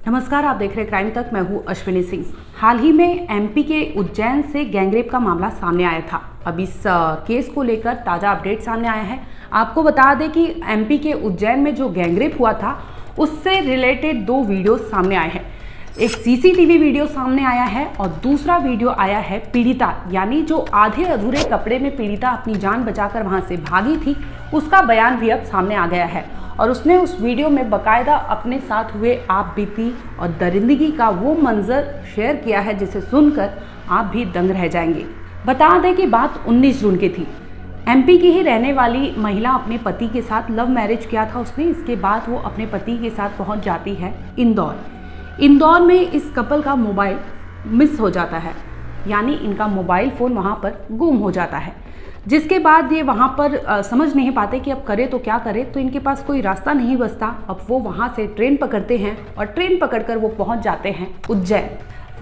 नमस्कार, आप देख रहे हैं क्राइम तक। मैं हूं अश्विनी सिंह। हाल ही में एमपी के उज्जैन से गैंगरेप का मामला सामने आया था। अब इस केस को लेकर ताज़ा अपडेट सामने आया है। आपको बता दें कि एमपी के उज्जैन में जो गैंगरेप हुआ था उससे रिलेटेड दो वीडियो सामने आए हैं। एक सीसीटीवी वीडियो सामने आया है और दूसरा वीडियो आया है पीड़िता, यानी जो आधे अधूरे कपड़े में पीड़िता अपनी जान बचाकर वहां से भागी थी, उसका बयान भी अब सामने आ गया है। और उसने उस वीडियो में बकायदा अपने साथ हुए आप बीती और दरिंदगी का वो मंजर शेयर किया है जिसे सुनकर आप भी दंग रह जाएंगे। बता दें कि बात 19 जून की थी। एमपी की ही रहने वाली महिला अपने पति के साथ लव मैरिज किया था उसने। इसके बाद वो अपने पति के साथ पहुंच जाती है इंदौर में इस कपल का मोबाइल मिस हो जाता है, यानी इनका मोबाइल फ़ोन वहाँ पर गुम हो जाता है। जिसके बाद ये वहाँ पर समझ नहीं पाते कि अब करे तो क्या करे, तो इनके पास कोई रास्ता नहीं बचता। अब वो वहाँ से ट्रेन पकड़ते हैं और ट्रेन पकड़कर वो पहुँच जाते हैं उज्जैन।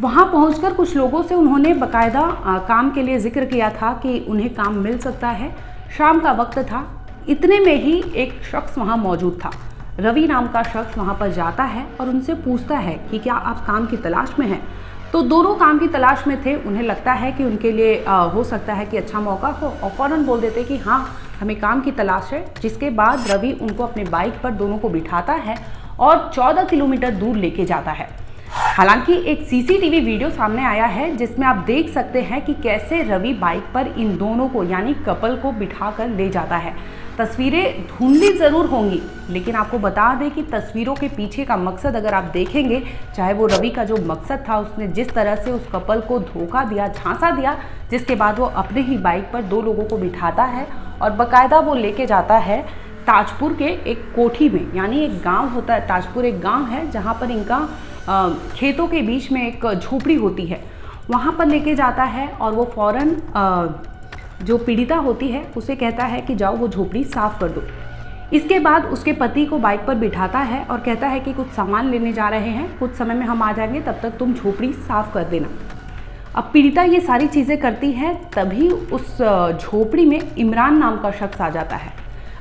वहाँ पहुँचकर कुछ लोगों से उन्होंने बाकायदा काम के लिए जिक्र किया था कि उन्हें काम मिल सकता है। शाम का वक्त था, इतने में ही एक शख्स वहाँ मौजूद था। रवि नाम का शख्स वहाँ पर जाता है और उनसे पूछता है कि क्या आप काम की तलाश में हैं। तो दोनों काम की तलाश में थे। उन्हें लगता है कि उनके लिए हो सकता है कि अच्छा मौका हो और फ़ौरन बोल देते कि हाँ, हमें काम की तलाश है। जिसके बाद रवि उनको अपने बाइक पर दोनों को बिठाता है और 14 किलोमीटर दूर लेके जाता है। हालांकि एक सीसीटीवी वीडियो सामने आया है जिसमें आप देख सकते हैं कि कैसे रवि बाइक पर इन दोनों को यानी कपल को बिठाकर ले जाता है। तस्वीरें धुंधली ज़रूर होंगी, लेकिन आपको बता दें कि तस्वीरों के पीछे का मकसद अगर आप देखेंगे, चाहे वो रवि का जो मकसद था, उसने जिस तरह से उस कपल को धोखा दिया, झांसा दिया, जिसके बाद वो अपने ही बाइक पर दो लोगों को बिठाता है और बाकायदा वो लेके जाता है ताजपुर के एक कोठी में, यानी एक गाँव होता है, ताजपुर एक गाँव है जहाँ पर इनका खेतों के बीच में एक झोपड़ी होती है, वहाँ पर लेके जाता है। और वो फ़ौरन जो पीड़िता होती है उसे कहता है कि जाओ वो झोपड़ी साफ़ कर दो। इसके बाद उसके पति को बाइक पर बिठाता है और कहता है कि कुछ सामान लेने जा रहे हैं, कुछ समय में हम आ जाएंगे, तब तक तुम झोपड़ी साफ़ कर देना। अब पीड़िता ये सारी चीज़ें करती है, तभी उस झोपड़ी में इमरान नाम का शख्स आ जाता है।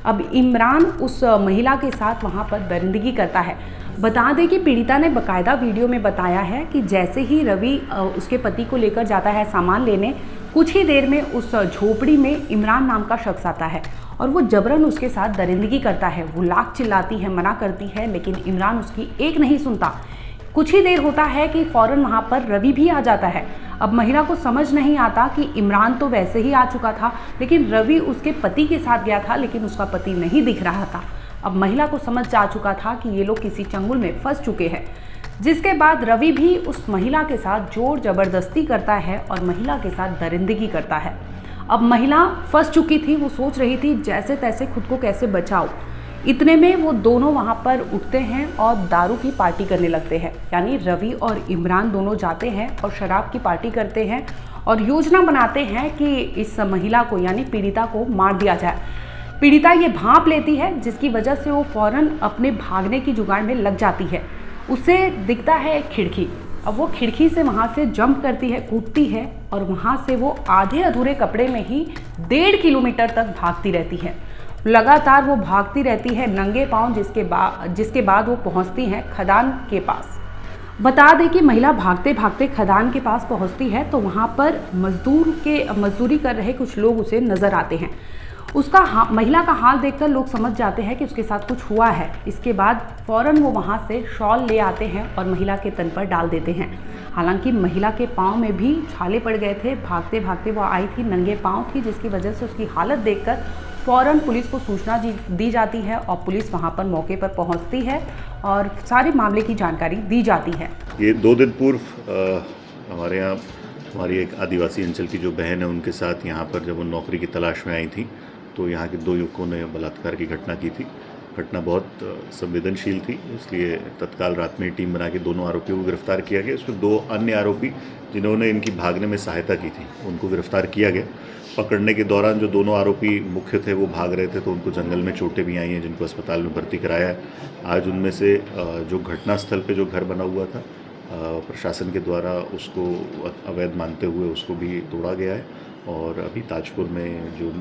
अब इमरान उस महिला के साथ वहाँ पर दरिंदगी करता है। बता दें कि पीड़िता ने बाकायदा वीडियो में बताया है कि जैसे ही रवि उसके पति को लेकर जाता है सामान लेने, कुछ ही देर में उस झोपड़ी में इमरान नाम का शख्स आता है और वो जबरन उसके साथ दरिंदगी करता है। वो लाख चिल्लाती है, मना करती है, लेकिन इमरान उसकी एक नहीं सुनता। कुछ ही देर होता है कि फ़ौरन वहाँ पर रवि भी आ जाता है। अब महिला को समझ नहीं आता कि इमरान तो वैसे ही आ चुका था, लेकिन रवि उसके पति के साथ गया था, लेकिन उसका पति नहीं दिख रहा था। अब महिला को समझ आ चुका था कि ये लोग किसी चंगुल में फंस चुके हैं। जिसके बाद रवि भी उस महिला के साथ जोर जबरदस्ती करता है और महिला के साथ दरिंदगी करता है। अब महिला फंस चुकी थी, वो सोच रही थी जैसे तैसे खुद को कैसे बचाओ। इतने में वो दोनों वहाँ पर उठते हैं और दारू की पार्टी करने लगते हैं, यानी रवि और इमरान दोनों जाते हैं और शराब की पार्टी करते हैं और योजना बनाते हैं कि इस महिला को यानी पीड़िता को मार दिया जाए। पीड़िता ये भांप लेती है, जिसकी वजह से वो फ़ौरन अपने भागने की जुगाड़ में लग जाती है। उसे दिखता है एक खिड़की। अब वो खिड़की से वहाँ से जंप करती है, कूदती है और वहाँ से वो आधे अधूरे कपड़े में ही 1.5 किलोमीटर तक भागती रहती है। लगातार वो भागती रहती है नंगे पाँव, जिसके बाद वो पहुँचती हैं खदान के पास। बता दें कि महिला भागते भागते खदान के पास पहुँचती है तो वहाँ पर मजदूरी कर रहे कुछ लोग उसे नज़र आते हैं। महिला का हाल देखकर लोग समझ जाते हैं कि उसके साथ कुछ हुआ है। इसके बाद फ़ौरन वो वहाँ से शॉल ले आते हैं और महिला के तन पर डाल देते हैं। हालांकि महिला के पाँव में भी छाले पड़ गए थे, भागते भागते वो आई थी, नंगे पाँव थी, जिसकी वजह से उसकी हालत देखकर फ़ौरन पुलिस को सूचना दी जाती है और पुलिस वहाँ पर मौके पर पहुँचती है और सारे मामले की जानकारी दी जाती है। ये 2 दिन पूर्व हमारे यहाँ हमारी एक आदिवासी अंचल की जो बहन है, उनके साथ यहाँ पर जब वो नौकरी की तलाश में आई थी तो यहाँ के 2 युवकों ने बलात्कार की घटना की थी। घटना बहुत संवेदनशील थी, इसलिए तत्काल रात में टीम बना के दोनों आरोपियों को गिरफ्तार किया गया। उसमें 2 अन्य आरोपी जिन्होंने इनकी भागने में सहायता की थी, उनको गिरफ्तार किया गया। पकड़ने के दौरान जो दोनों आरोपी मुख्य थे वो भाग रहे थे, तो उनको जंगल में चोटें भी आई हैं, जिनको अस्पताल में भर्ती कराया है। आज उनमें से जो घटनास्थल पर जो घर बना हुआ था, प्रशासन के द्वारा उसको अवैध मानते हुए उसको भी तोड़ा गया है और अभी ताजपुर में जो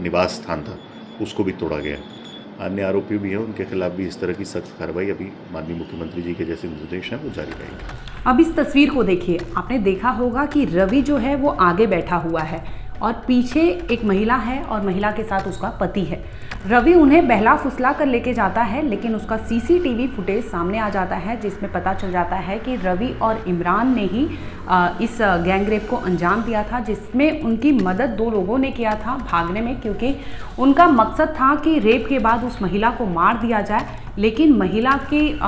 निवास स्थान था उसको भी तोड़ा गया है। अन्य आरोपी भी हैं, उनके खिलाफ भी इस तरह की सख्त कार्रवाई अभी माननीय मुख्यमंत्री जी के जैसे निर्देश हैं वो जारी रहेंगे। अब इस तस्वीर को देखिए, आपने देखा होगा कि रवि जो है वो आगे बैठा हुआ है और पीछे एक महिला है और महिला के साथ उसका पति है। रवि उन्हें बहला फुसला कर लेके जाता है, लेकिन उसका सीसीटीवी फुटेज सामने आ जाता है जिसमें पता चल जाता है कि रवि और इमरान ने ही इस गैंगरेप को अंजाम दिया था, जिसमें उनकी मदद दो लोगों ने किया था भागने में, क्योंकि उनका मकसद था कि रेप के बाद उस महिला को मार दिया जाए। लेकिन महिला की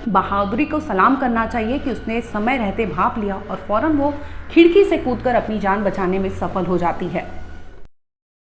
बहादुरी को सलाम करना चाहिए कि उसने समय रहते भाप लिया और फौरन वो खिड़की से कूदकर अपनी जान बचाने में सफल हो जाती है।